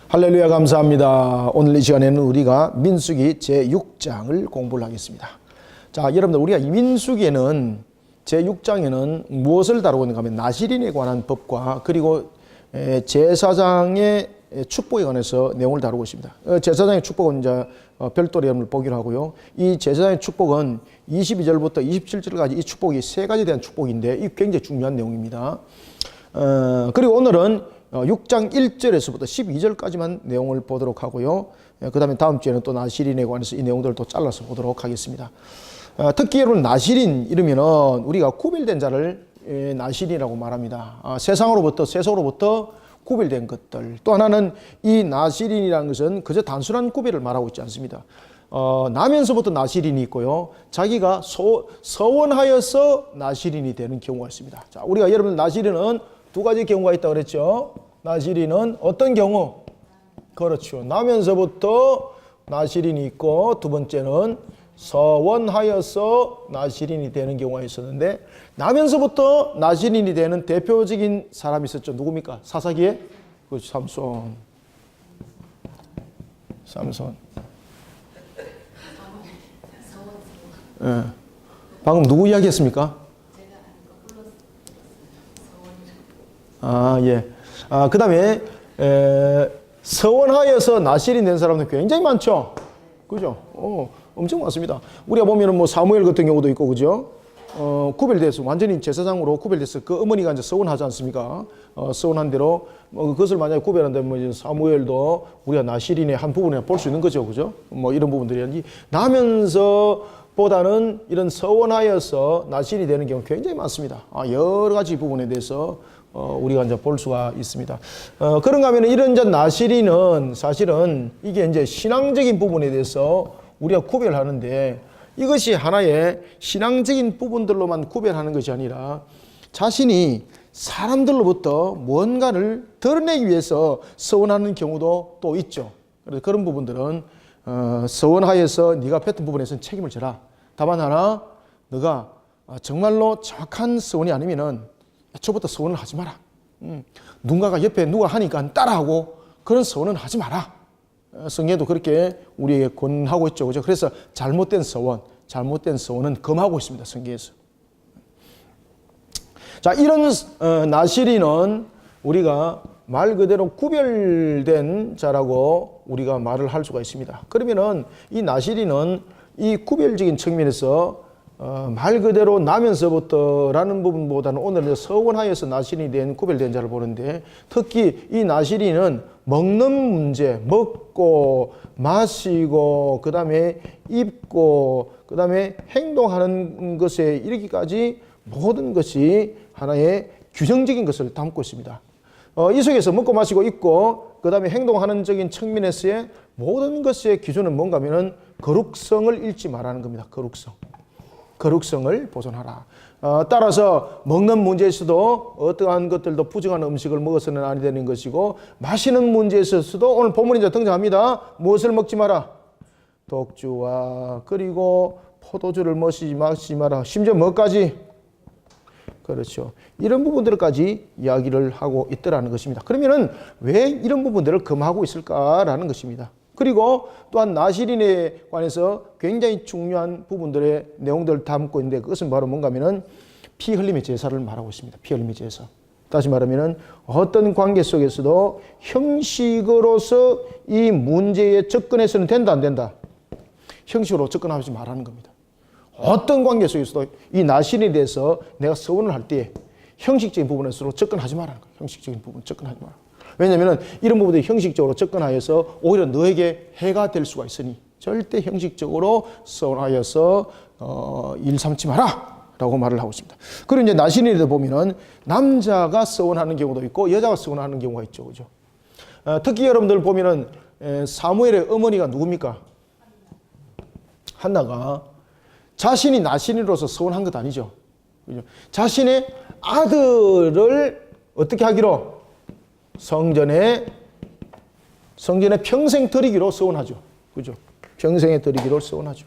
할렐루야, 감사합니다. 오늘 이 시간에는 우리가 민수기 제6장을 공부를 하겠습니다. 자, 여러분들, 우리가 이 민수기에는 제6장에는 무엇을 다루고 있는가 하면 나실인에 관한 법과 그리고 제사장의 축복에 관해서 내용을 다루고 있습니다. 제사장의 축복은 이제 별도로 여러분들 보기로 하고요. 이 제사장의 축복은 22절부터 27절까지 이 축복이 세 가지에 대한 축복인데 이 굉장히 중요한 내용입니다. 그리고 오늘은 6장 1절에서부터 12절까지만 내용을 보도록 하고요. 그 다음에 다음 주에는 또 나실인에 관해서 이 내용들을 또 잘라서 보도록 하겠습니다. 특히 여러분 나실인 이러면은 우리가 구별된 자를 나실인이라고 말합니다. 세상으로부터 세속으로부터 구별된 것들. 또 하나는 이 나실인이라는 것은 그저 단순한 구별을 말하고 있지 않습니다. 나면서부터 나실인이 있고요. 자기가 서원하여서 나실인이 되는 경우가 있습니다. 자, 우리가 여러분 나실인은 두 가지 경우가 있다고 그랬죠. 나실인은 어떤 경우? 그렇죠. 나면서부터 나실인이 있고 두 번째는 서원하여서 나실인이 되는 경우가 있었는데 나면서부터 나실인이 되는 대표적인 사람이 있었죠. 누굽니까? 사사기에? 그렇죠. 삼손. 예. 방금 누구 이야기했습니까? 예. 그 다음에, 서원하여서 나실인 된 사람들 굉장히 많죠? 그죠? 엄청 많습니다. 우리가 보면은 뭐 사무엘 같은 경우도 있고, 그죠? 구별돼서, 완전히 제사장으로 구별돼서 그 어머니가 이제 서원하지 않습니까? 서원한 대로, 그것을 만약에 구별한다면 뭐 사무엘도 우리가 나실인의 한 부분에 볼 수 있는 거죠. 그죠? 뭐 이런 부분들이 나면서 보다는 이런 서원하여서 나실이 되는 경우 굉장히 많습니다. 여러 가지 부분에 대해서 우리가 이제 볼 수가 있습니다. 그런가 하면 이런 이제 나실인은 사실은 이게 이제 신앙적인 부분에 대해서 우리가 구별하는데 이것이 하나의 신앙적인 부분들로만 구별하는 것이 아니라 자신이 사람들로부터 뭔가를 드러내기 위해서 서원하는 경우도 또 있죠. 그래서 그런 부분들은 서원하여서 네가 뱉은 부분에서는 책임을 져라. 다만 하나, 너가 정말로 정확한 서원이 아니면은 애초부터 서원을 하지 마라. 누군가가 옆에 누가 하니까 따라하고 그런 서원은 하지 마라. 성경에도 그렇게 우리에게 권하고 있죠. 그죠? 그래서 잘못된 서원은 금하고 있습니다. 성경에서. 자, 이런 나실인은 우리가 말 그대로 구별된 자라고 우리가 말을 할 수가 있습니다. 그러면은 이 나실인은 이 구별적인 측면에서 말 그대로 나면서부터라는 부분보다는 오늘 서원하여서 나실인이 된 구별된 자를 보는데 특히 이 나실인은 먹는 문제, 먹고 마시고 그 다음에 입고 그 다음에 행동하는 것에 이르기까지 모든 것이 하나의 규정적인 것을 담고 있습니다. 이 속에서 먹고 마시고 입고 그 다음에 행동하는 적인 측면에서의 모든 것의 기준은 뭔가 하면은 거룩성을 잃지 말라는 겁니다. 거룩성을 보존하라. 따라서 먹는 문제에서도 어떠한 것들도 부정한 음식을 먹어서는 아니 되는 것이고 마시는 문제에서도 오늘 본문이 이제 등장합니다. 무엇을 먹지 마라? 독주와 그리고 포도주를 마시지 마라. 심지어 뭐까지? 그렇죠. 이런 부분들까지 이야기를 하고 있더라는 것입니다. 그러면은 왜 이런 부분들을 금하고 있을까라는 것입니다. 그리고 또한 나실인에 관해서 굉장히 중요한 부분들의 내용들을 담고 있는데 그것은 바로 뭔가 하면은 피 흘림의 제사를 말하고 있습니다. 피 흘림의 제사. 다시 말하면은 어떤 관계 속에서도 형식으로서 이 문제에 접근해서는 된다 안 된다? 형식으로 접근하지 말라는 겁니다. 어떤 관계 속에서도 이 나실인에 대해서 내가 서원을 할 때 형식적인 부분에서 접근하지 말라는 거예요. 형식적인 부분 접근하지 마라. 왜냐하면 이런 부분들이 형식적으로 접근하여서 오히려 너에게 해가 될 수가 있으니 절대 형식적으로 서원하여서 일 삼지 마라 라고 말을 하고 있습니다. 그리고 이제 나실인에도 보면은 남자가 서원하는 경우도 있고 여자가 서원하는 경우가 있죠. 그죠? 특히 여러분들 보면은 사무엘의 어머니가 누굽니까? 한나가 자신이 나실인으로서 서원한 것 아니죠. 그죠? 자신의 아들을 어떻게 하기로? 성전에 평생 드리기로 서원하죠. 그죠? 평생에 드리기로 서원하죠.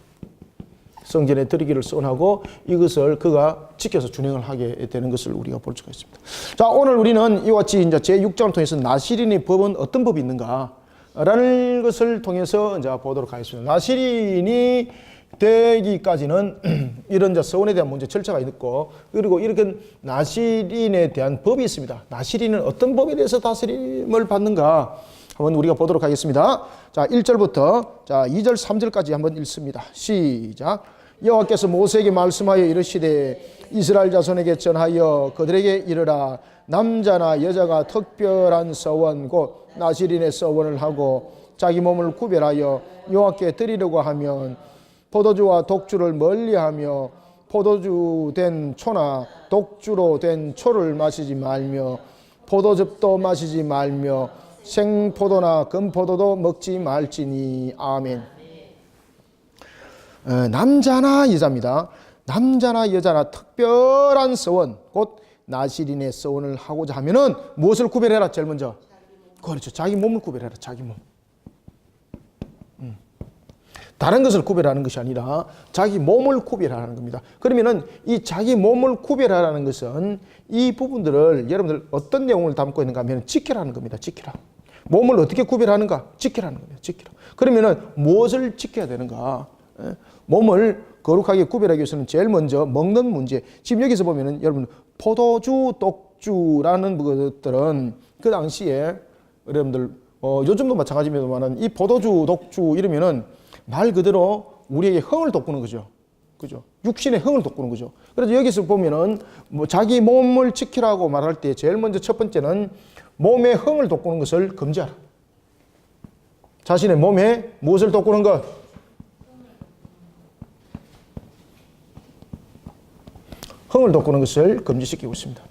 성전에 드리기를 서원하고 이것을 그가 지켜서 준행을 하게 되는 것을 우리가 볼 수가 있습니다. 자, 오늘 우리는 이와 같이 이제 제6장을 통해서 나실인의 법은 어떤 법이 있는가? 라는 것을 통해서 이제 보도록 하겠습니다. 나시린이 되기까지는 이런 이제 서원에 대한 문제 절차가 있고, 그리고 이렇게 나시린에 대한 법이 있습니다. 나시린은 어떤 법에 대해서 다스림을 받는가 한번 우리가 보도록 하겠습니다. 자, 1절부터 자 2절 3절까지 한번 읽습니다. 시작. 여호와께서 모세에게 말씀하여 이르시되 이스라엘 자손에게 전하여 그들에게 이르라. 남자나 여자가 특별한 서원 곧 나시린의 서원을 하고 자기 몸을 구별하여 여호와께 드리려고 하면 포도주와 독주를 멀리하며 포도주 된 초나 독주로 된 초를 마시지 말며 포도즙도 마시지 말며 생포도나 금포도도 먹지 말지니. 아멘. 남자나 여자입니다. 남자나 여자나 특별한 서원 곧 나시린의 서원을 하고자 하면은 무엇을 구별해라? 제일 먼저 그렇죠. 자기 몸을 구별해라. 자기 몸. 다른 것을 구별하는 것이 아니라 자기 몸을 구별하는 겁니다. 그러면은 이 자기 몸을 구별하라는 것은 이 부분들을 여러분들 어떤 내용을 담고 있는가 하면 지키라는 겁니다. 지키라. 몸을 어떻게 구별하는가? 지키라는 겁니다. 지키라. 그러면은 무엇을 지켜야 되는가? 몸을 거룩하게 구별하기 위해서는 제일 먼저 먹는 문제. 지금 여기서 보면은 여러분 포도주, 독주라는 것들은 그 당시에 여러분들 요즘도 마찬가지입니다만은 이 포도주, 독주 이러면은 말 그대로 우리에게 흥을 돋구는 거죠. 그죠? 육신의 흥을 돋구는 거죠. 그래서 여기서 보면은 뭐 자기 몸을 지키라고 말할 때 제일 먼저 첫 번째는 몸의 흥을 돋구는 것을 금지하라. 자신의 몸에 무엇을 돋구는 것? 흥을 돋구는 것을 금지시키고 있습니다.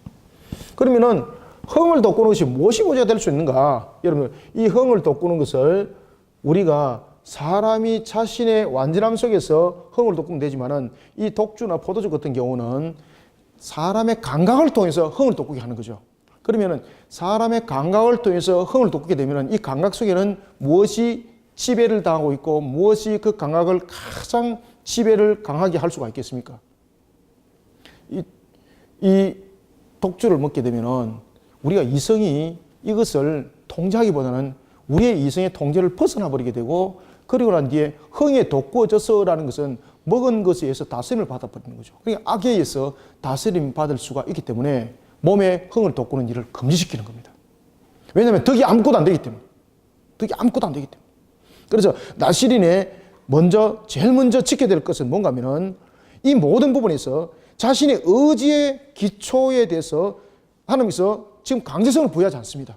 그러면은 흥을 돋구는 것이 무엇이 문제가 될 수 있는가? 여러분, 이 흥을 돋구는 것을 우리가 사람이 자신의 완전함 속에서 흥을 돋구면 되지만은 이 독주나 포도주 같은 경우는 사람의 감각을 통해서 흥을 돋구게 하는 거죠. 그러면은 사람의 감각을 통해서 흥을 돋구게 되면은 이 감각 속에는 무엇이 지배를 당하고 있고 무엇이 그 감각을 가장 지배를 강하게 할 수가 있겠습니까? 이 독주를 먹게 되면은 우리가 이성이 이것을 통제하기보다는 우리의 이성의 통제를 벗어나 버리게 되고, 그리고 난 뒤에 흥에 돋구어져서라는 것은 먹은 것에 의해서 다스림을 받아버리는 거죠. 그러니까 악에 의해서 다스림 받을 수가 있기 때문에 몸에 흥을 돋구는 일을 금지시키는 겁니다. 왜냐하면 덕이 아무것도 안 되기 때문에. 덕이 아무것도 안 되기 때문에. 그래서 나시린에 제일 먼저 지켜야 될 것은 뭔가 하면은 이 모든 부분에서 자신의 의지의 기초에 대해서 하나님께서 지금 강제성을 부여하지 않습니다.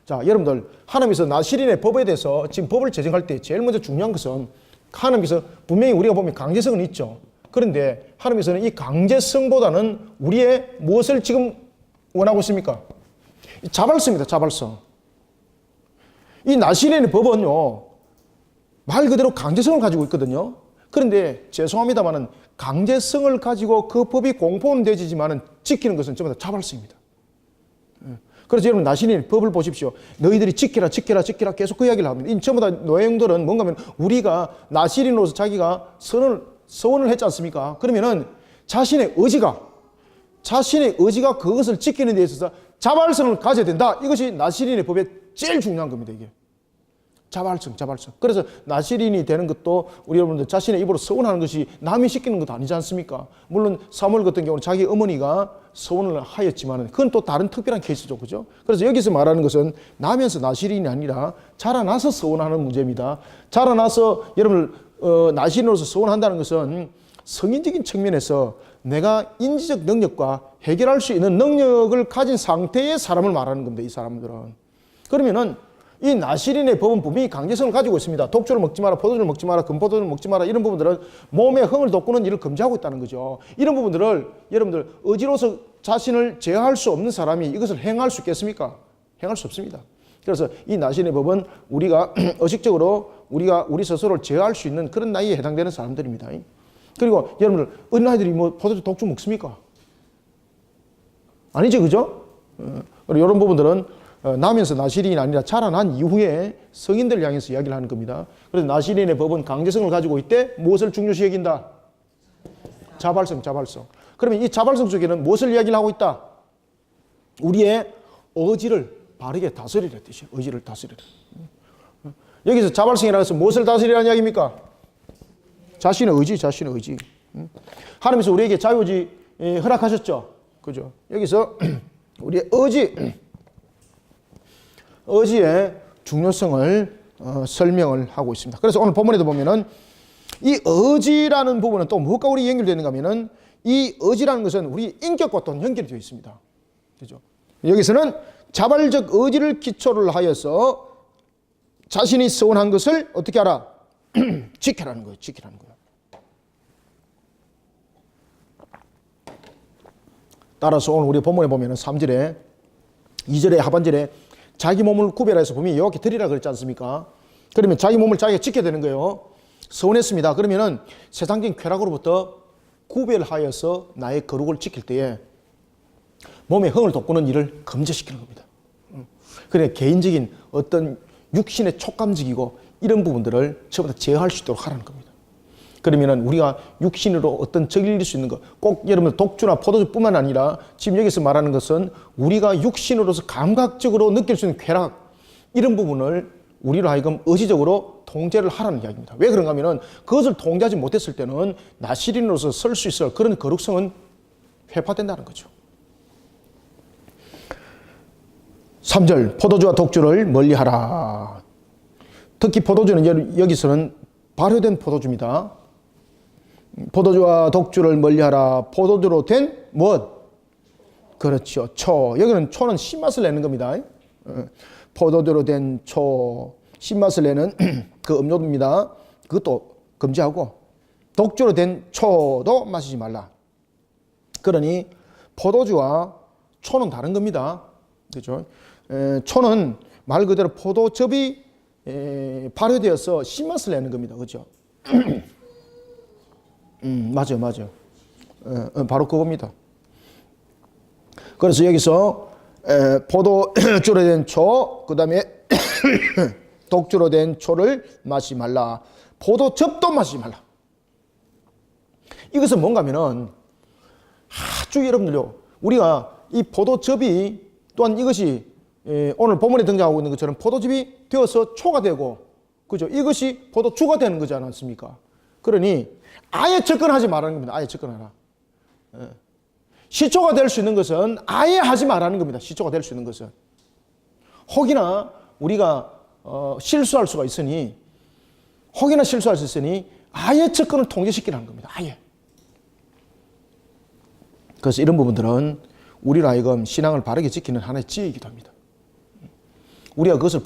자, 여러분들, 하나님께서 나시린의 법에 대해서 지금 법을 제정할 때 제일 먼저 중요한 것은 하나님께서 분명히 우리가 보면 강제성은 있죠. 그런데 하나님께서는 이 강제성보다는 우리의 무엇을 지금 원하고 있습니까? 자발성입니다. 자발성. 이 나시린의 법은요, 말 그대로 강제성을 가지고 있거든요. 그런데 죄송합니다만은 강제성을 가지고 그 법이 공포는 되지만은 지키는 것은 전부 다 자발성입니다. 그래서 여러분 나시린 법을 보십시오. 너희들이 지키라 지키라 지키라 계속 그 이야기를 합니다. 이 전부 다 노예형들은 뭔가 하면 우리가 나시린으로서 자기가 서원을 했지 않습니까? 그러면은 자신의 의지가 그것을 지키는 데 있어서 자발성을 가져야 된다. 이것이 나시린의 법의 제일 중요한 겁니다. 이게 자발성. 그래서 나시린이 되는 것도 우리 여러분들 자신의 입으로 서원하는 것이 남이 시키는 것도 아니지 않습니까? 물론 사무엘 같은 경우는 자기 어머니가 서원을 하였지만 그건 또 다른 특별한 케이스죠. 그죠? 그래서 여기서 말하는 것은 나면서 나시린이 아니라 자라나서 서원하는 문제입니다. 자라나서 여러분들 나시린으로서 서원한다는 것은 성인적인 측면에서 내가 인지적 능력과 해결할 수 있는 능력을 가진 상태의 사람을 말하는 겁니다. 이 사람들은. 그러면은 이 나시린의 법은 분명히 강제성을 가지고 있습니다. 독주를 먹지 마라, 포도주를 먹지 마라, 금포도주를 먹지 마라, 이런 부분들은 몸에 흥을 돋구는 일을 금지하고 있다는 거죠. 이런 부분들을 여러분들 의지로서 자신을 제어할 수 없는 사람이 이것을 행할 수 있겠습니까? 행할 수 없습니다. 그래서 이 나시린의 법은 우리가 의식적으로 우리 스스로를 제어할 수 있는 그런 나이에 해당되는 사람들입니다. 그리고 여러분들 어린아이들이 뭐 포도주, 독주 먹습니까? 아니죠, 그죠? 이런 부분들은 나면서 나시린이 아니라 자라난 이후에 성인들을 향해서 이야기를 하는 겁니다. 그래서 나시린의 법은 강제성을 가지고 있대. 무엇을 중요시 여긴다? 자발성. 그러면 이 자발성 속에는 무엇을 이야기를 하고 있다? 우리의 의지를 바르게 다스리라 뜻이에요. 의지를 다스리라. 여기서 자발성이라고 해서 무엇을 다스리라는 이야기입니까? 자신의 의지, 자신의 의지. 하나님께서 우리에게 자유의지 허락하셨죠. 그죠? 여기서 우리의 의지의 중요성을 설명을 하고 있습니다. 그래서 오늘 본문에도 보면은 이 의지라는 부분은 또 무엇과 우리 연결되는가 하면은 이 의지라는 것은 우리 인격과 또 연결이 되어 있습니다. 그죠? 여기서는 자발적 의지를 기초를 하여서 자신이 서원한 것을 어떻게 하라? 지켜라는 거예요. 지키라는 거예요. 따라서 오늘 우리 본문에 보면은 3절에 2절에 하반절에 자기 몸을 구별해서 분명히 여호와께 드리라 그랬지 않습니까? 그러면 자기 몸을 자기가 지켜야 되는 거예요. 서원했습니다. 그러면은 세상적인 쾌락으로부터 구별하여서 나의 거룩을 지킬 때에 몸에 흥을 돋구는 일을 금지시키는 겁니다. 그래 개인적인 어떤 육신의 촉감적이고 이런 부분들을 전부 다 제어할 수 있도록 하라는 겁니다. 그러면은 우리가 육신으로 어떤 적일 수 있는 것, 꼭 여러분 독주나 포도주뿐만 아니라 지금 여기서 말하는 것은 우리가 육신으로서 감각적으로 느낄 수 있는 쾌락 이런 부분을 우리로 하여금 의지적으로 통제를 하라는 이야기입니다. 왜 그런가 하면은 그것을 통제하지 못했을 때는 나시린으로서 설 수 있을 그런 거룩성은 회파된다는 거죠. 3절 포도주와 독주를 멀리하라. 특히 포도주는 여기서는 발효된 포도주입니다. 포도주와 독주를 멀리하라. 포도주로 된 무엇? 그렇죠. 초. 여기는 초는 신맛을 내는 겁니다. 포도주로 된 초. 신맛을 내는 그 음료입니다. 그것도 금지하고 독주로 된 초도 마시지 말라. 그러니 포도주와 초는 다른 겁니다. 그렇죠? 초는 말 그대로 포도즙이 발효되어서 신맛을 내는 겁니다. 그렇죠? 맞아요. 바로 그겁니다. 그래서 여기서 포도주로 된 초, 그 다음에 독주로 된 초를 마시지 말라. 포도즙도 마시지 말라. 이것은 뭔가 하면은 아주 여러분들요, 우리가 이 포도즙이 또한 이것이 오늘 본문에 등장하고 있는 것처럼 포도즙이 되어서 초가 되고, 그죠? 이것이 포도주가 되는 거지 않습니까? 그러니 아예 접근하지 말라는 겁니다. 아예 접근하라. 시초가 될 수 있는 것은 아예 하지 말라는 겁니다. 시초가 될 수 있는 것은. 혹이나 우리가 실수할 수가 있으니, 혹이나 실수할 수 있으니 아예 접근을 통제시키라는 겁니다. 아예. 그래서 이런 부분들은 우리로 하여금 신앙을 바르게 지키는 하나의 지혜이기도 합니다. 우리가 그것을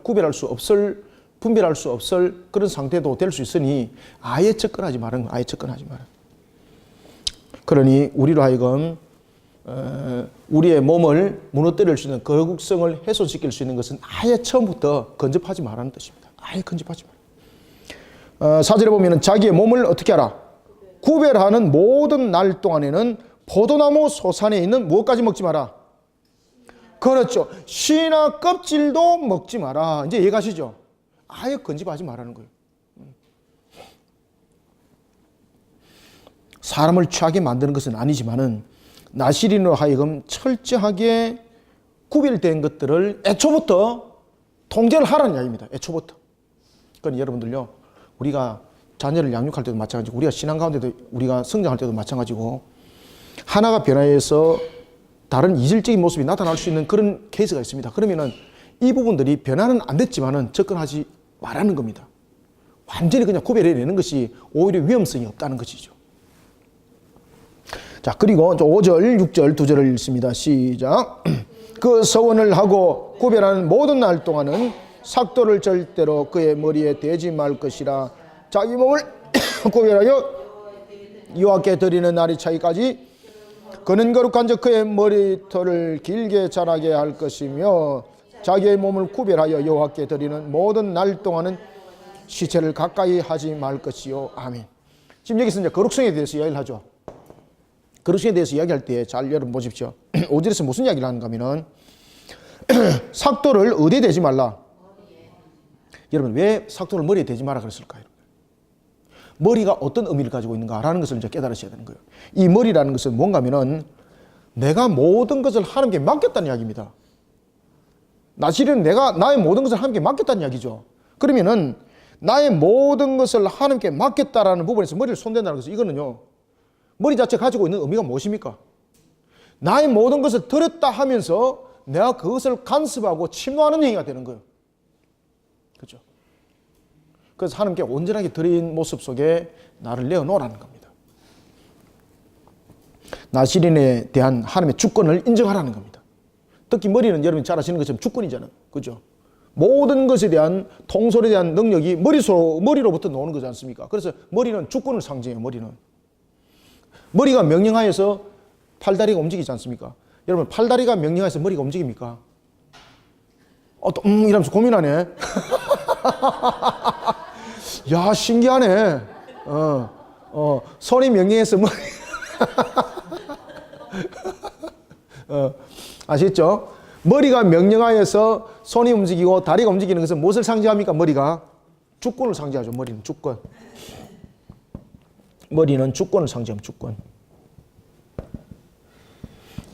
구별할 수 없을, 분별할 수 없을 그런 상태도 될 수 있으니 아예 접근하지 말은 거, 아예 접근하지 말은. 그러니 우리로 하여금 우리의 몸을 무너뜨릴 수 있는 거룩성을 훼손시킬 수 있는 것은 아예 처음부터 건접하지 말라는 뜻입니다. 아예 건접하지 말라. 4절에 보면 자기의 몸을 어떻게 하라? 구별하는 모든 날 동안에는 포도나무 소산에 있는 무엇까지 먹지 마라? 그렇죠. 씨나 껍질도 먹지 마라. 이제 이해가시죠? 아예 건집하지 말라는 거예요. 사람을 취하게 만드는 것은 아니지만은 나시린으로 하여금 철저하게 구별된 것들을 애초부터 통제를 하라는 이야기입니다. 애초부터. 그러니까 여러분들요, 우리가 자녀를 양육할 때도 마찬가지고 우리가 신앙 가운데도 우리가 성장할 때도 마찬가지고 하나가 변화해서 다른 이질적인 모습이 나타날 수 있는 그런 케이스가 있습니다. 그러면은 이 부분들이 변화는 안 됐지만은 접근하지 말라는 겁니다. 완전히 그냥 구별해내는 것이 오히려 위험성이 없다는 것이죠. 자, 그리고 5절, 6절 두 절을 읽습니다. 시작. 그 서원을 하고 구별하는 모든 날 동안은 삭도를 절대로 그의 머리에 대지 말 것이라. 자기 몸을 구별하여 여호와께 드리는 날이 차기까지 그는 거룩한 즉 그의 머리털을 길게 자라게 할 것이며 자기의 몸을 구별하여 여호와께 드리는 모든 날 동안은 시체를 가까이 하지 말 것이요. 아멘. 지금 여기서 이제 거룩성에 대해서 이야기를 하죠. 거룩성에 대해서 이야기할 때 잘 여러분 보십시오. 5절에서 무슨 이야기를 하는가 하면은 삭도를 어디에 대지 말라. 여러분 왜 삭도를 머리에 대지 마라 그랬을까요? 머리가 어떤 의미를 가지고 있는가라는 것을 이제 깨달으셔야 되는 거예요. 이 머리라는 것은 뭔가 하면은 내가 모든 것을 하나님께 맡겼다는 이야기입니다. 나시린은 내가 나의 모든 것을 하나님께 맡겼다는 이야기죠. 그러면은 나의 모든 것을 하나님께 맡겼다라는 부분에서 머리를 손댄다는 것은 이거는요, 머리 자체 가지고 있는 의미가 무엇입니까? 나의 모든 것을 드렸다 하면서 내가 그것을 간섭하고 침노하는 행위가 되는 거예요. 그렇죠? 그래서 하나님께 온전하게 드린 모습 속에 나를 내어놓으라는 겁니다. 나시린에 대한 하나님의 주권을 인정하라는 겁니다. 특히 머리는 여러분이 잘 아시는 것처럼 주권이잖아요. 그죠? 모든 것에 대한 통솔에 대한 능력이 머리로부터 나오는 거지 않습니까? 그래서 머리는 주권을 상징해요. 머리가 명령하여서 팔다리가 움직이지 않습니까? 여러분, 팔다리가 명령하여서 머리가 움직입니까? 이러면서 고민하네. 야, 신기하네. 손이 명령해서 머리. 아시겠죠? 머리가 명령하여서 손이 움직이고 다리가 움직이는 것은 무엇을 상징합니까? 머리가 주권을 상징하죠. 머리는 주권. 머리는 주권을 상징합니다. 주권.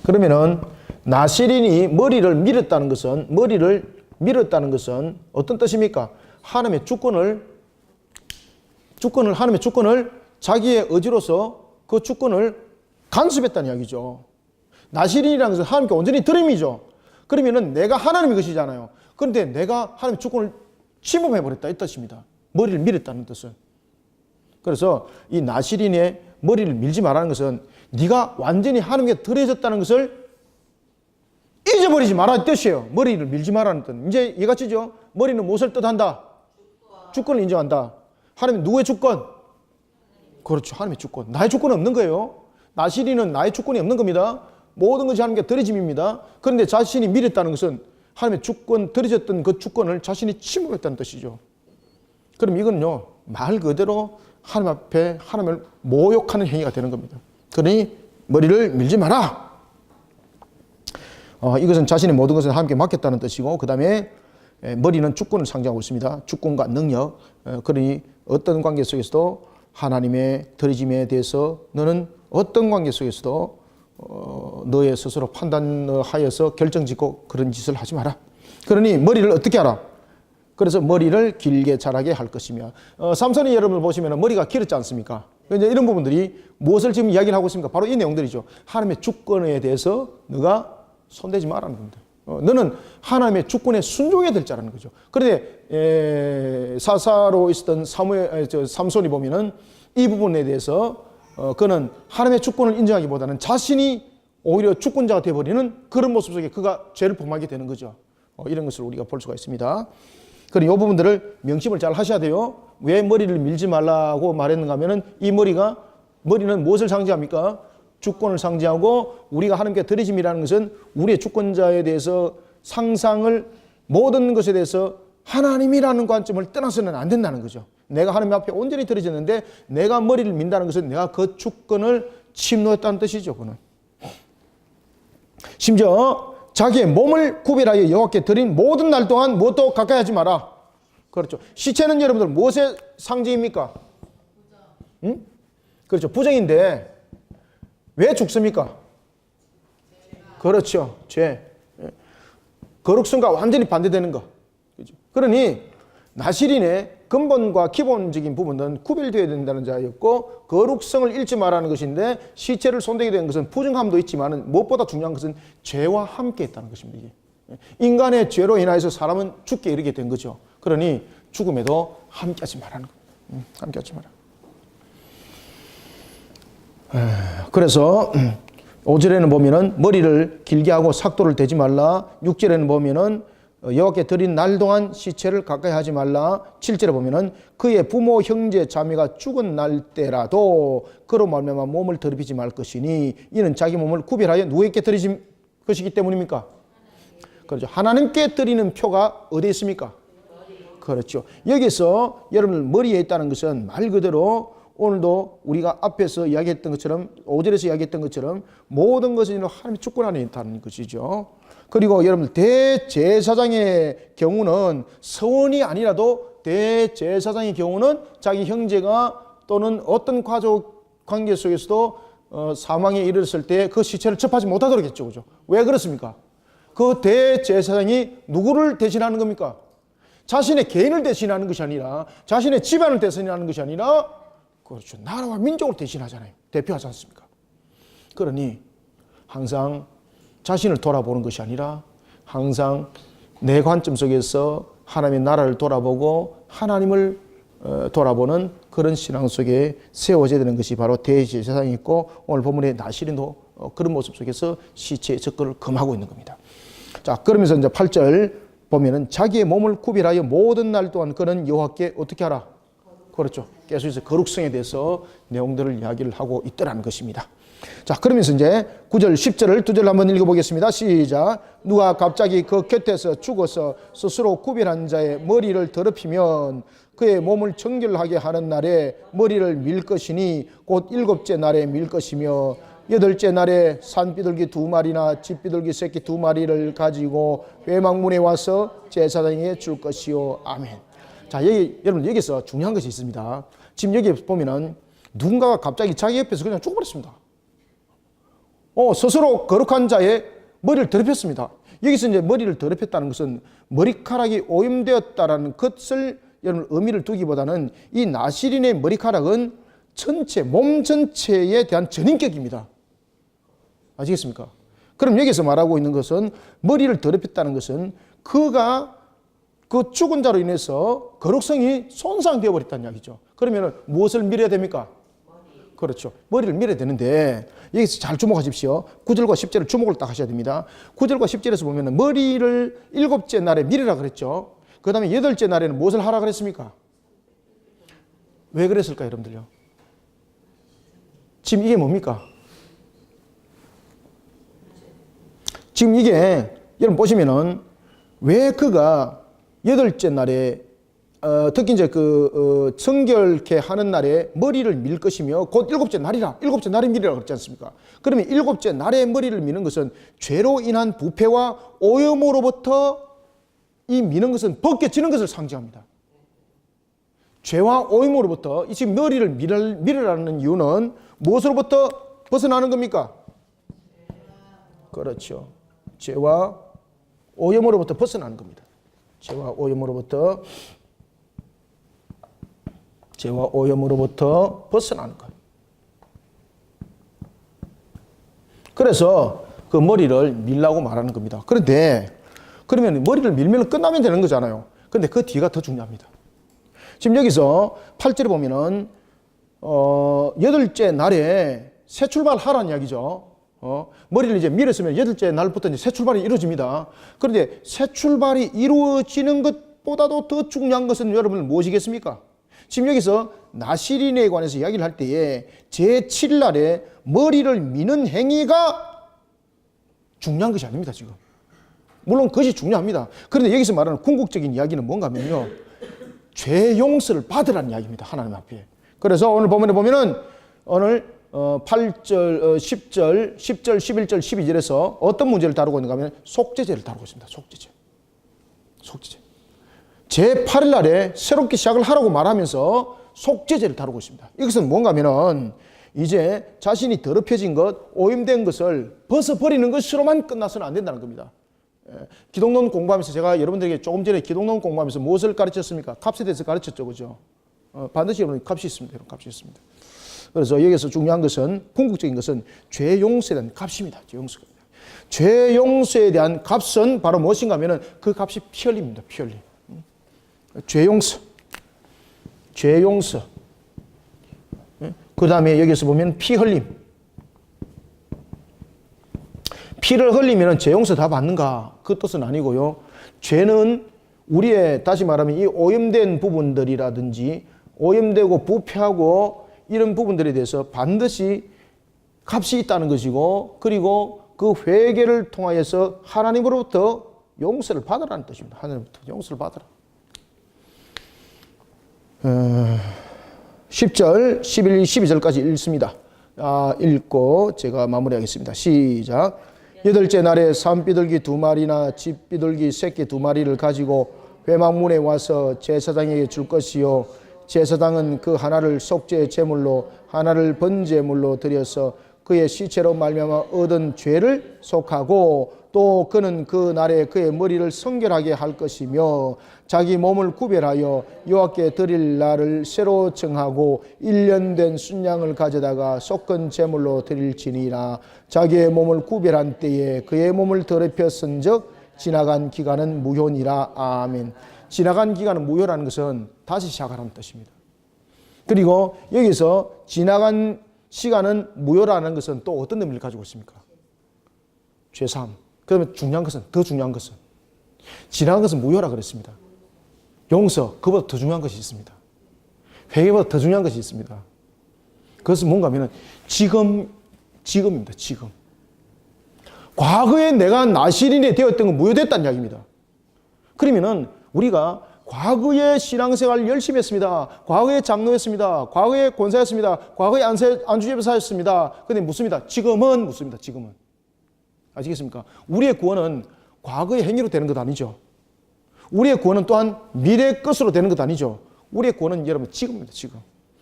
그러면은 나시린이 머리를 밀었다는 것은 어떤 뜻입니까? 하나님의 주권을 자기의 의지로서 그 주권을 간섭했다는 이야기죠. 나시린이라는 것은 하나님께 온전히 드림이죠. 그러면은 내가 하나님의 것이잖아요. 그런데 내가 하나님의 주권을 침범해버렸다 이 뜻입니다. 머리를 밀었다는 뜻은. 그래서 이 나시린의 머리를 밀지 말라는 것은 네가 완전히 하나님께 드려졌다는 것을 잊어버리지 말라는 뜻이에요. 머리를 밀지 말라는 뜻. 이제 이해가 치죠? 머리는 무엇을 뜻한다? 주권을 인정한다. 하나님 누구의 주권? 그렇죠. 하나님의 주권. 나의 주권은 없는 거예요. 나시린은 나의 주권이 없는 겁니다. 모든 것이 하나님께 드려짐입니다. 그런데 자신이 밀었다는 것은 하나님의 주권, 드려졌던 그 주권을 자신이 침범했다는 뜻이죠. 그럼 이거는요, 말 그대로 하나님 앞에 하나님을 모욕하는 행위가 되는 겁니다. 그러니 머리를 밀지 마라. 이것은 자신의 모든 것을 하나님께 맡겼다는 뜻이고, 그 다음에 머리는 주권을 상징하고 있습니다. 주권과 능력. 그러니 어떤 관계 속에서도 하나님의 드려짐에 대해서 너는 어떤 관계 속에서도 너의 스스로 판단하여서 결정짓고 그런 짓을 하지 마라. 그러니 머리를 어떻게 하라? 그래서 머리를 길게 자라게 할 것이며, 삼손이 여러분을 보시면 머리가 길었지 않습니까? 이제 이런 부분들이 무엇을 지금 이야기를 하고 있습니까? 바로 이 내용들이죠. 하나님의 주권에 대해서 너가 손대지 말라는 겁니다. 너는 하나님의 주권에 순종해야 될 자라는 거죠. 그런데 사사로 있었던 삼손이 보면은 이 부분에 대해서 그는 하나님의 주권을 인정하기보다는 자신이 오히려 주권자가 되어버리는 그런 모습 속에 그가 죄를 범하게 되는 거죠. 이런 것을 우리가 볼 수가 있습니다. 그럼 이 부분들을 명심을 잘 하셔야 돼요. 왜 머리를 밀지 말라고 말했는가 하면은 이 머리는 무엇을 상징합니까? 주권을 상징하고, 우리가 하나님께 드리짐이라는 것은 우리의 주권자에 대해서 상상을, 모든 것에 대해서 하나님이라는 관점을 떠나서는 안 된다는 거죠. 내가 하나님 앞에 온전히 드려졌는데 내가 머리를 민다는 것은 내가 그 주권을 침노했다는 뜻이죠. 그는 심지어 자기의 몸을 구별하여 여호와께 드린 모든 날 동안 무엇도 가까이 하지 마라. 그렇죠. 시체는 여러분들 무엇의 상징입니까? 응? 그렇죠. 부정인데 왜 죽습니까? 그렇죠. 죄. 거룩성과 완전히 반대되는 거. 그렇죠. 그러니 나시린의 근본과 기본적인 부분은 구별되어야 된다는 자였고, 거룩성을 잃지 말라는 것인데, 시체를 손대게 된 것은 부정함도 있지만 무엇보다 중요한 것은 죄와 함께 했다는 것입니다. 이게. 인간의 죄로 인하여서 사람은 죽게 이르게 된 거죠. 그러니 죽음에도 함께하지 말라는 겁니다. 함께하지 마라. 그래서 5절에는 보면은 머리를 길게 하고 삭도를 대지 말라. 6절에는 보면은 여호와께 드린 날 동안 시체를 가까이 하지 말라. 7절에 보면은 그의 부모 형제 자매가 죽은 날 때라도 그로 말미암아 몸을 더럽히지 말 것이니 이는 자기 몸을 구별하여 누구에게 드리는 것이기 때문입니까? 그렇죠. 하나님께 드리는 표가 어디에 있습니까? 그렇죠. 여기서 여러분들 머리에 있다는 것은 말 그대로 오늘도 우리가 앞에서 이야기했던 것처럼, 5절에서 이야기했던 것처럼 모든 것이 하나님의 주권 안에 있다는 것이죠. 그리고 여러분들 대제사장의 경우는 서원이 아니라도 대제사장의 경우는 자기 형제가 또는 어떤 가족 관계 속에서도 사망에 이르렀을 때 그 시체를 접하지 못하도록 했죠. 그죠? 왜 그렇습니까? 그 대제사장이 누구를 대신하는 겁니까? 자신의 개인을 대신하는 것이 아니라, 자신의 집안을 대신하는 것이 아니라, 그렇죠, 나라와 민족을 대신하잖아요. 대표하지 않습니까? 그러니 항상 자신을 돌아보는 것이 아니라 항상 내 관점 속에서 하나님의 나라를 돌아보고 하나님을 돌아보는 그런 신앙 속에 세워져야 되는 것이 바로 대제사장이 있고, 오늘 본문의 나실인도 그런 모습 속에서 시체의 접근을 금하고 있는 겁니다. 자, 그러면서 이제 8절 보면은 자기의 몸을 구별하여 모든 날 동안 그는 여호와께 어떻게 하라? 그렇죠. 계속해서 거룩성에 대해서 내용들을 이야기를 하고 있더라는 것입니다. 자, 그러면서 이제 9절, 10절을 두 절 한번 읽어보겠습니다. 시작. 누가 갑자기 그 곁에서 죽어서 스스로 구별한 자의 머리를 더럽히면 그의 몸을 정결하게 하는 날에 머리를 밀 것이니 곧 7째 날에 밀 것이며 8째 날에 산비둘기 2마리나 집비둘기 새끼 2마리를 가지고 회막문에 와서 제사장에게 줄 것이요. 아멘. 자, 여러분 여기서 중요한 것이 있습니다. 지금 여기 보면은 누군가가 갑자기 자기 옆에서 그냥 죽어버렸습니다. 스스로 거룩한 자의 머리를 더럽혔습니다. 여기서 이제 머리를 더럽혔다는 것은 머리카락이 오염되었다라는 것을 여러분 의미를 두기보다는 이 나실인의 머리카락은 전체, 몸 전체에 대한 전인격입니다. 아시겠습니까? 그럼 여기서 말하고 있는 것은 머리를 더럽혔다는 것은 그가 그 죽은 자로 인해서 거룩성이 손상되어 버렸다는 이야기죠. 그러면 무엇을 밀어야 됩니까? 그렇죠. 머리를 밀어야 되는데 여기서 잘 주목하십시오. 9절과 10절을 주목을 딱 하셔야 됩니다. 9절과 10절에서 보면 머리를 7째 날에 밀으라 그랬죠. 그 다음에 8째 날에는 무엇을 하라 그랬습니까? 왜 그랬을까요, 여러분들요? 지금 이게 뭡니까? 지금 이게 여러분 보시면은 왜 그가 8째 날에 특히 이제 성결케 하는 날에 머리를 밀 것이며 곧 7째 날이라, 7째 날에 밀으라고 그랬지 않습니까? 그러면 7째 날에 머리를 미는 것은 죄로 인한 부패와 오염으로부터 이 미는 것은 벗겨지는 것을 상징합니다. 죄와 오염으로부터 이 지금 머리를 밀으라는 이유는 무엇으로부터 벗어나는 겁니까? 그렇죠. 죄와 오염으로부터 벗어나는 겁니다. 죄와 오염으로부터 벗어나는 것. 그래서 그 머리를 밀라고 말하는 겁니다. 그런데 그러면 머리를 밀면 끝나면 되는 거잖아요. 그런데 그 뒤가 더 중요합니다. 지금 여기서 8절에 보면은 8째 날에 새 출발하라는 이야기죠. 머리를 이제 밀었으면 8째 날부터 이제 새 출발이 이루어집니다. 그런데 새 출발이 이루어지는 것보다도 더 중요한 것은 여러분 무엇이겠습니까? 지금 여기서 나실인에 관해서 이야기를 할 때에 제7날에 머리를 미는 행위가 중요한 것이 아닙니다, 지금. 물론 그것이 중요합니다. 그런데 여기서 말하는 궁극적인 이야기는 뭔가 하면요, 죄 용서를 받으라는 이야기입니다, 하나님 앞에. 그래서 오늘 본문에 보면은 오늘 8절, 10절, 11절, 12절에서 어떤 문제를 다루고 있는가 하면 속죄죄를 다루고 있습니다. 속죄죄. 제8일 날에 새롭게 시작을 하라고 말하면서 속죄죄를 다루고 있습니다. 이것은 뭔가 하면은 이제 자신이 더럽혀진 것, 오염된 것을 벗어버리는 것으로만 끝나서는 안 된다는 겁니다. 기독론 공부하면서 제가 여러분들에게 조금 전에 기독론 공부하면서 무엇을 가르쳤습니까? 값에 대해서 가르쳤죠, 그죠? 반드시 여러분 값이 있습니다. 값이 있습니다. 그래서 여기서 중요한 것은, 궁극적인 것은 죄 용서에 대한 값입니다. 죄 용서에 대한 값은 바로 무엇인가 하면은 그 값이 피 흘림입니다. 피 흘림. 죄 용서. 그 다음에 여기서 보면 피 흘림. 피를 흘리면 죄 용서 다 받는가? 그 뜻은 아니고요. 죄는 우리의, 다시 말하면 이 오염된 부분들이라든지 오염되고 부패하고 이런 부분들에 대해서 반드시 값이 있다는 것이고, 그리고 그 회개를 통하여서 하나님으로부터 용서를 받으라는 뜻입니다. 하나님부터 용서를 받으라. 10절, 11, 12절까지 읽습니다. 읽고 제가 마무리하겠습니다. 시작. 8째 날에 산비둘기 2마리나 집비둘기 새끼 2마리를 가지고 회막문에 와서 제사장에게 줄 것이요. 제사장은 그 하나를 속죄 제물로 하나를 번제물로 드려서 그의 시체로 말미암아 얻은 죄를 속하고 또 그는 그 날에 그의 머리를 성결하게 할 것이며 자기 몸을 구별하여 여호와께 드릴 날을 새로 정하고 1년 된 순양을 가져다가 섞은 제물로 드릴지니라. 자기의 몸을 구별한 때에 그의 몸을 더럽혔은즉 지나간 기간은 무효니라. 아멘. 지나간 기간은 무효라는 것은 다시 시작하라는 뜻입니다. 그리고 여기서 지나간 시간은 무효라는 것은 또 어떤 의미를 가지고 있습니까? 죄사함. 그러면 중요한 것은, 더 중요한 것은 지나간 것은 무효라 그랬습니다. 용서, 그보다 더 중요한 것이 있습니다. 회개보다 더 중요한 것이 있습니다. 그것은 뭔가 하면 지금입니다. 지금. 과거에 내가 나시린이 되었던 건 무효됐다는 이야기입니다. 그러면은 우리가 과거에 신앙생활 열심히 했습니다. 과거에 장로였습니다. 과거에 권사였습니다. 과거에 안주제사였습니다. 근데 묻습니다. 지금은 묻습니다. 지금은. 아시겠습니까? 우리의 구원은 과거의 행위로 되는 것 아니죠. 우리의 구원은 또한 미래의 것으로 되는 것 아니죠. 우리의 구원은 여러분 지금입니다. 지금.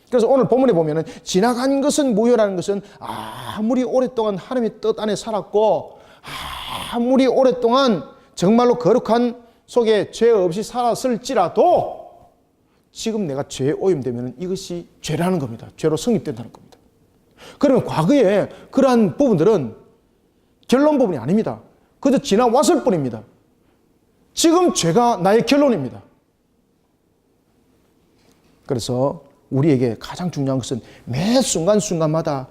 그래서 오늘 본문에 보면은 지나간 것은 무효라는 것은 아무리 오랫동안 하나님의 뜻 안에 살았고 아무리 오랫동안 정말로 거룩한 속에 죄 없이 살았을지라도 지금 내가 죄에 오염되면 이것이 죄라는 겁니다. 죄로 성립된다는 겁니다. 그러면 과거에 그러한 부분들은 결론 부분이 아닙니다. 그저 지나왔을 뿐입니다. 지금 죄가 나의 결론입니다. 그래서 우리에게 가장 중요한 것은 매 순간순간마다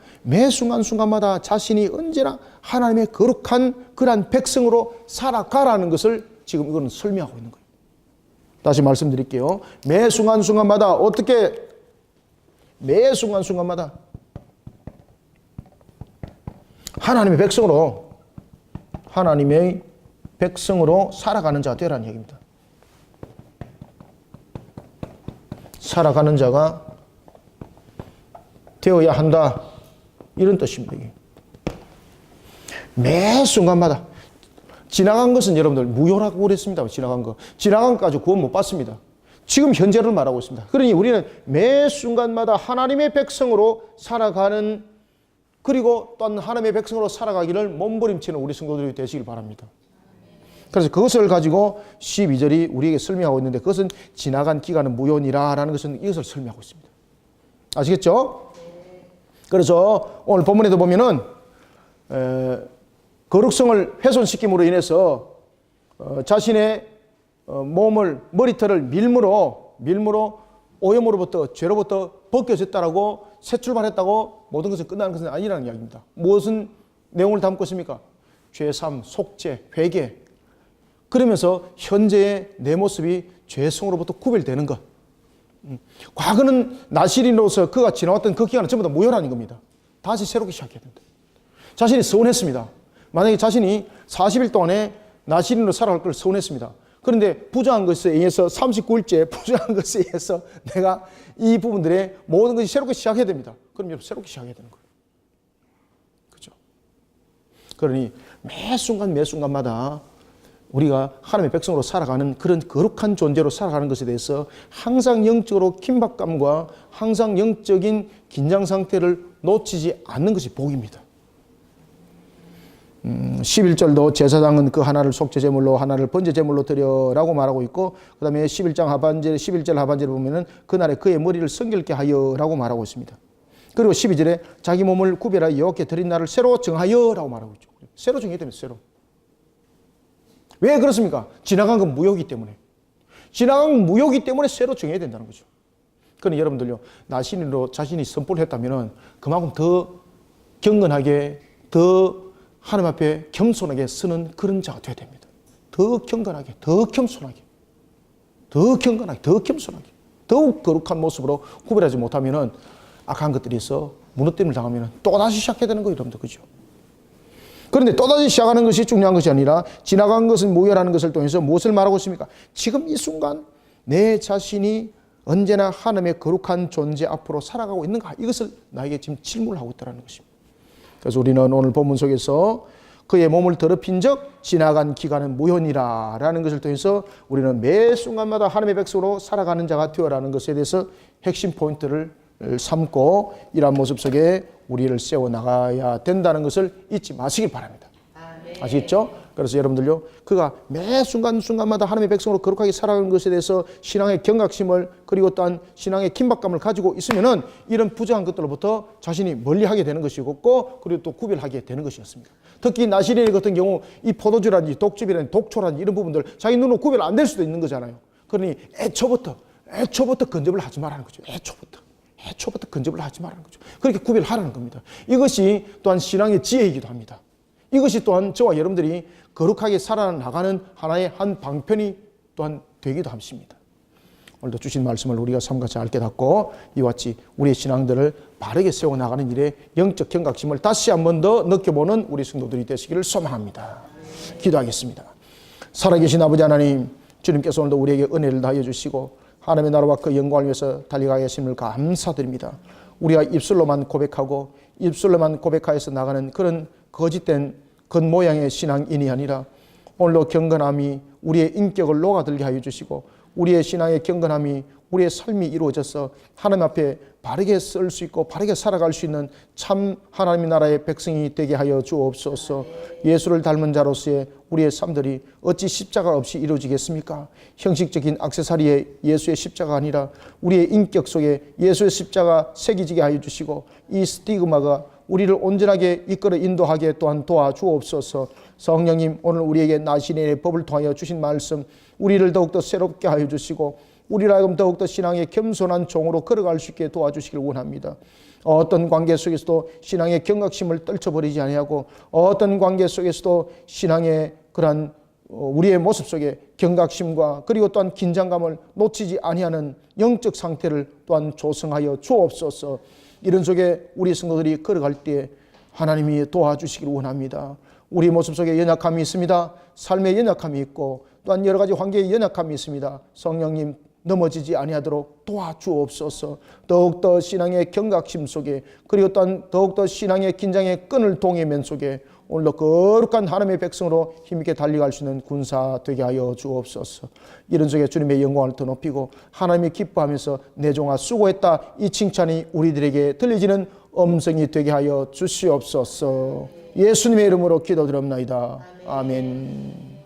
자신이 언제나 하나님의 거룩한 그러한 백성으로 살아가라는 것을 지금 이거는 설명하고 있는 거예요. 다시 말씀드릴게요. 매 순간순간마다 어떻게 매 순간순간마다 하나님의 백성으로 살아가는 자가 되라는 얘기입니다. 살아가는 자가 되어야 한다. 이런 뜻입니다. 이게. 매 순간마다 지나간 것은 여러분들 무효라고 그랬습니다. 지나간 거. 지나간 것까지 구원 못 받습니다. 지금 현재를 말하고 있습니다. 그러니 우리는 매 순간마다 하나님의 백성으로 살아가는 그리고 또한 하나님의 백성으로 살아가기를 몸부림치는 우리 성도들이 되시길 바랍니다. 그래서 그것을 가지고 12절이 우리에게 설명하고 있는데 그것은 지나간 기간은 무효니라라는 것은 이것을 설명하고 있습니다. 아시겠죠? 그래서 오늘 본문에도 보면은 거룩성을 훼손시킴으로 인해서 자신의 머리털을 밀므로 오염으로부터 죄로부터 벗겨졌다라고 새 출발했다고 모든 것이 끝나는 것은 아니라는 이야기입니다. 무엇은 내용을 담고 있습니까? 죄삼, 속죄, 회개. 그러면서 현재의 내 모습이 죄성으로부터 구별되는 것. 과거는 나시린으로서 그가 지나왔던 그 기간은 전부 다 무효라는 겁니다. 다시 새롭게 시작해야 된다. 자신이 서운했습니다. 만약에 자신이 40일 동안에 나시린으로 살아갈 걸 서운했습니다. 그런데 부정한 것에 의해서 39일째 부정한 것에 의해서 내가 이 부분들의 모든 것이 새롭게 시작해야 됩니다. 그럼 여러분 새롭게 시작해야 되는 거예요. 그렇죠? 그러니 매 순간마다 우리가 하나님의 백성으로 살아가는 그런 거룩한 존재로 살아가는 것에 대해서 항상 영적으로 긴박감과 항상 영적인 긴장 상태를 놓치지 않는 것이 복입니다. 11절도 제사장은 그 하나를 속죄제물로 하나를 번제제물로 드려라고 말하고 있고 그 다음에 11절 하반절에 보면은 그날에 그의 머리를 성결케 하여라고 말하고 있습니다. 그리고 12절에 자기 몸을 구별하여 여호와께 드린 날을 새로 정하여라고 말하고 있죠. 새로 정해야 됩니다. 새로. 왜 그렇습니까? 지나간 건 무효이기 때문에. 지나간 건 무효이기 때문에 새로 정해야 된다는 거죠. 그러니 여러분들요, 나신으로 자신이 선포를 했다면 그만큼 더 경건하게, 더 하나님 앞에 겸손하게 쓰는 그런 자가 되어야 됩니다. 더 경건하게, 더 겸손하게, 더 경건하게, 더 겸손하게, 더욱 거룩한 모습으로 구별하지 못하면 악한 것들이 있어 무너짐을 당하면 또다시 시작해야 되는 거예요, 여러분들. 그죠? 그런데 또다시 시작하는 것이 중요한 것이 아니라 지나간 것은 무효라는 것을 통해서 무엇을 말하고 있습니까? 지금 이 순간 내 자신이 언제나 하나님의 거룩한 존재 앞으로 살아가고 있는가? 이것을 나에게 지금 질문을 하고 있다는 것입니다. 그래서 우리는 오늘 본문 속에서 그의 몸을 더럽힌 적 지나간 기간은 무효니라 라는 것을 통해서 우리는 매 순간마다 하나님의 백성으로 살아가는 자가 되어라는 것에 대해서 핵심 포인트를 삼고 이러한 모습 속에 우리를 세워나가야 된다는 것을 잊지 마시길 바랍니다. 아시겠죠? 그래서 여러분들요, 그가 매 순간순간마다 하나님의 백성으로 거룩하게 살아가는 것에 대해서 신앙의 경각심을, 그리고 또한 신앙의 긴박감을 가지고 있으면은 이런 부정한 것들로부터 자신이 멀리하게 되는 것이고, 그리고 또 구별하게 되는 것이었습니다. 특히 나시린 같은 경우 이 포도주라든지 독즙이라든지 독초라든지 이런 부분들 자기 눈으로 구별 안 될 수도 있는 거잖아요. 그러니 애초부터 근접을 하지 말라는 거죠. 애초부터 근접을 하지 말라는 거죠. 그렇게 구별하라는 겁니다. 이것이 또한 신앙의 지혜이기도 합니다. 이것이 또한 저와 여러분들이 거룩하게 살아나가는 하나의 한 방편이 또한 되기도 합니다. 오늘도 주신 말씀을 우리가 삶과 잘 깨닫고 이와 같이 우리의 신앙들을 바르게 세워나가는 일에 영적 경각심을 다시 한 번 더 느껴보는 우리 성도들이 되시기를 소망합니다. 기도하겠습니다. 살아계신 아버지 하나님, 주님께서 오늘도 우리에게 은혜를 다하여 주시고 하나님의 나라와 그 영광을 위해서 달려가게 하심을 감사드립니다. 우리가 입술로만 고백하고 입술로만 고백하여서 나가는 그런 거짓된 겉모양의 신앙인이 아니라 오늘도 경건함이 우리의 인격을 녹아들게 하여 주시고 우리의 신앙의 경건함이 우리의 삶이 이루어져서 하나님 앞에 바르게 쓸 수 있고 바르게 살아갈 수 있는 참 하나님의 나라의 백성이 되게 하여 주옵소서. 예수를 닮은 자로서의 우리의 삶들이 어찌 십자가 없이 이루어지겠습니까? 형식적인 액세서리에 예수의 십자가 아니라 우리의 인격 속에 예수의 십자가 새기지게 하여 주시고 이 스티그마가 우리를 온전하게 이끌어 인도하게 또한 도와주옵소서. 성령님, 오늘 우리에게 나신의 법을 통하여 주신 말씀 우리를 더욱더 새롭게 하여 주시고 우리를 하여금 더욱더 신앙의 겸손한 종으로 걸어갈 수 있게 도와주시길 원합니다. 어떤 관계 속에서도 신앙의 경각심을 떨쳐버리지 아니하고 어떤 관계 속에서도 신앙의 그러한 우리의 모습 속에 경각심과 그리고 또한 긴장감을 놓치지 아니하는 영적 상태를 또한 조성하여 주옵소서. 이런 속에 우리 성도들이 걸어갈 때 하나님이 도와주시기를 원합니다. 우리 모습 속에 연약함이 있습니다. 삶의 연약함이 있고 또한 여러 가지 환경의 연약함이 있습니다. 성령님, 넘어지지 아니하도록 도와주옵소서. 더욱더 신앙의 경각심 속에 그리고 또한 더욱더 신앙의 긴장의 끈을 동해면 속에 오늘도 거룩한 하나님의 백성으로 힘있게 달려갈 수 있는 군사 되게 하여 주옵소서. 이런 속에 주님의 영광을 더 높이고 하나님이 기뻐하면서 내 종아 수고했다 이 칭찬이 우리들에게 들려지는 음성이 되게 하여 주시옵소서. 예수님의 이름으로 기도드립니다. 아멘.